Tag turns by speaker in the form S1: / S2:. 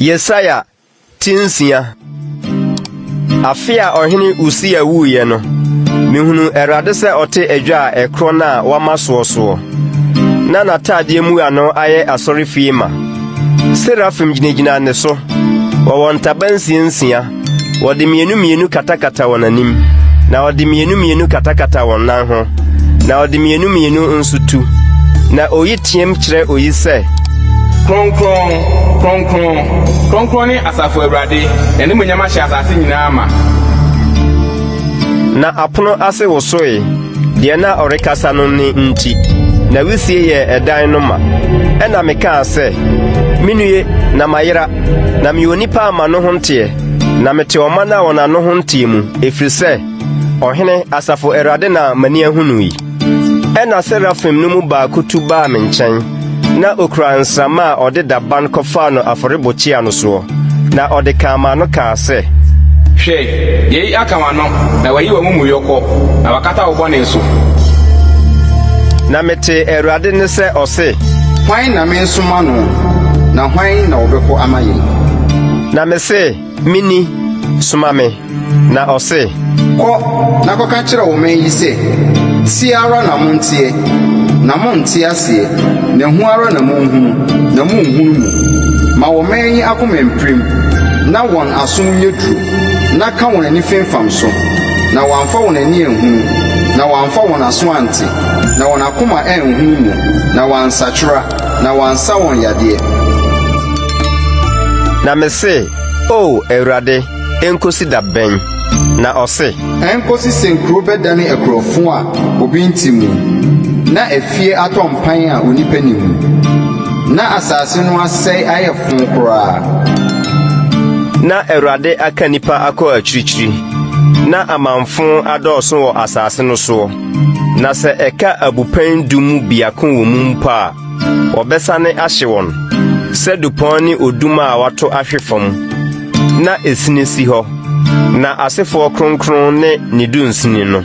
S1: Yesaya tinsia afia ohene Usia wuye no mehunu Awurade se ote adwa a ekro na wamasoso na natade mu ano aye asori fiema serafim ginegina ne so wontabansiensia wode mienu katakata wonanim na wode mienu katakata wonan ho na wode mienu nsutu na oyitiem kire oyise kronkron ni asafo Awurade ene munyama hye asase nyina ama na apono ase wosoe de na orekasa no ni nti na wisie ye edan no ma ena meka ase minue na mayera na mionipa ama no honte na mete oma na wona no honte mu efrise ohene asafo Awurade na mani ahunui ena serafim no mu ba kutuba me nkyɛn na okura nsama odeda ban kofa no aforebochi ano so na odeka ma no ka ase hwe yei akama no na wayi wa mumu yoko na wakata wo bone nso na mete Awurade ne se ose hwan na me nsoma no na hwan na obeko amaye na me se mini soma me na ose ko na ko ka kire wo men yi se siara na montie na montie ase na hu ara na monhunu na monhunu mu ma wo men yi akomemprim na won asom yedru na ka won ani femfam so na wanfa won ani ehunu na wanfa won aso ante na won akoma enhunu mu na wansachura na wansa won yade na mese o Awurade enkosi da ben na ose enkosi senkro bedane ekrofo a obi ntimu na efie atompan a onipa nimu na asase no asai ayefun kora na Awurade aka nipa akọ achirichiri na amanfo adọọso wọ asase no so na se eka abupan dumu biako wọ mu mpa obesane ahye won se dupon ni oduma a wato ahwefam na esinesi ho na asefo kronkron ne nidunsini no